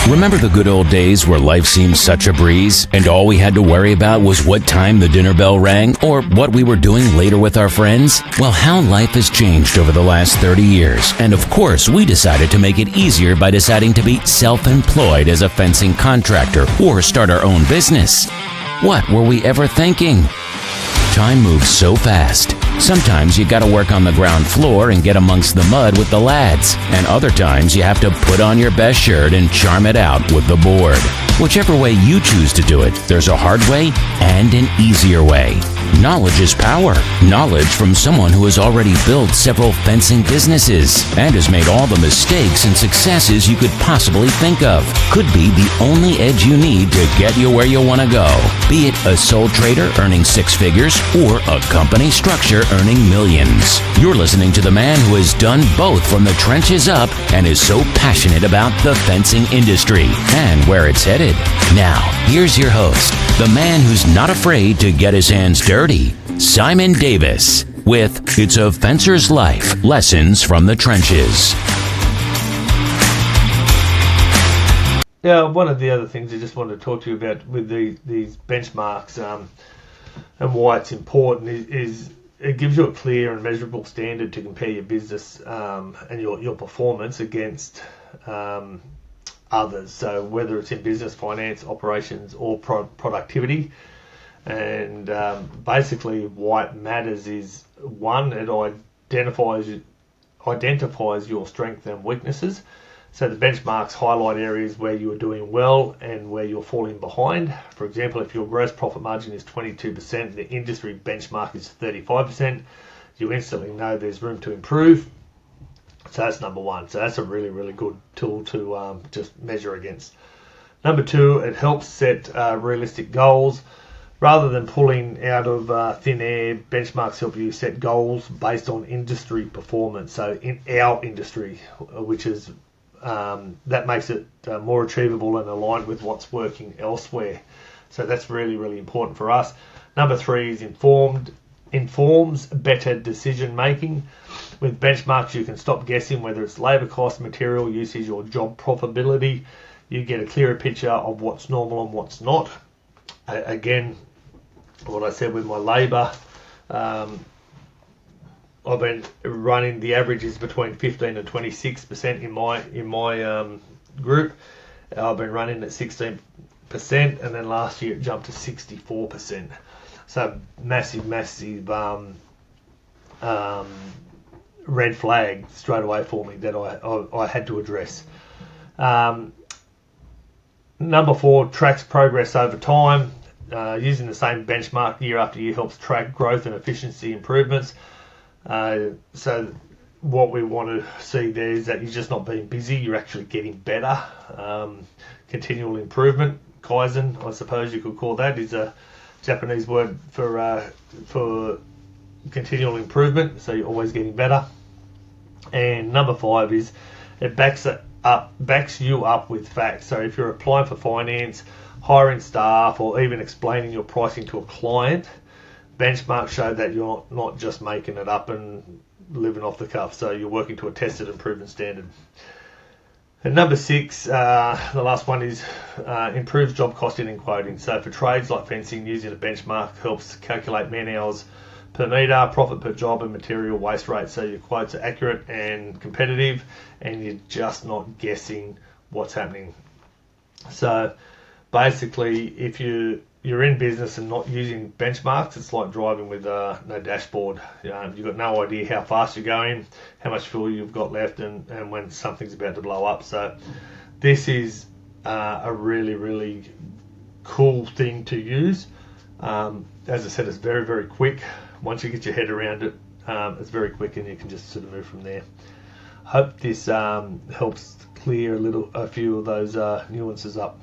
Remember the good old days where life seemed such a breeze and all we had to worry about was what time the dinner bell rang or what we were doing later with our friends? Well, how life has changed over the last 30 years. And of course, we decided to make it easier by deciding to be self-employed as a fencing contractor or start our own business. What were we ever thinking? Time moves so fast. Sometimes you gotta work on the ground floor and get amongst the mud with the lads, and other times you have to put on your best shirt and charm it out with the board. Whichever way you choose to do it, there's a hard way and an easier way. Knowledge is power. Knowledge from someone who has already built several fencing businesses and has made all the mistakes and successes you could possibly think of. Could be the only edge you need to get you where you want to go. Be it a sole trader earning six figures or a company structure earning millions. You're listening to the man who has done both from the trenches up and is so passionate about the fencing industry and where it's headed. Now, here's your host, the man who's not afraid to get his hands dirty, Simon Davis, with It's a Fencer's Life, Lessons from the Trenches. Yeah, one of the other things I just wanted to talk to you about with these benchmarks and why it's important is it gives you a clear and measurable standard to compare your business and your performance against others. So whether it's in business, finance, operations, or productivity. And basically why it matters is, one, it identifies your strengths and weaknesses. So the benchmarks highlight areas where you are doing well and where you're falling behind. For example, if your gross profit margin is 22%, the industry benchmark is 35%, you instantly know there's room to improve. So that's number one. So that's a really, really good tool to just measure against. Number two, it helps set realistic goals. Rather than pulling out of thin air, benchmarks help you set goals based on industry performance. So in our industry, which is that makes it more achievable and aligned with what's working elsewhere. So that's really, really important for us. Number three is informs better decision making. With benchmarks, you can stop guessing whether it's labor cost, material usage, or job profitability. You get a clearer picture of what's normal and what's not. Again, what I said with my labor, I've been running, the average is between 15 and 26% in my group. I've been running at 16%, and then last year it jumped to 64%. So massive red flag straight away for me that I had to address. Number four, tracks progress over time. Using the same benchmark year after year helps track growth and efficiency improvements. So what we want to see there is that you're just not being busy, you're actually getting better. Continual improvement, Kaizen, I suppose you could call that, is a Japanese word for continual improvement, so you're always getting better. And number five is it backs you up with facts. So if you're applying for finance, hiring staff, or even explaining your pricing to a client, benchmarks show that you're not just making it up and living off the cuff. So you're working to a tested and proven standard. And number six, the last one is improves job costing and quoting. So for trades like fencing, using a benchmark helps calculate man hours per metre, profit per job, and material waste rate. So your quotes are accurate and competitive, and you're just not guessing what's happening. So basically, if you're in business and not using benchmarks, it's like driving with no dashboard. You've got no idea how fast you're going, how much fuel you've got left, and when something's about to blow up. So this is a really, really cool thing to use. As I said, it's very, very quick. Once you get your head around it, it's very quick, and you can just sort of move from there. Hope this helps clear a few of those nuances up.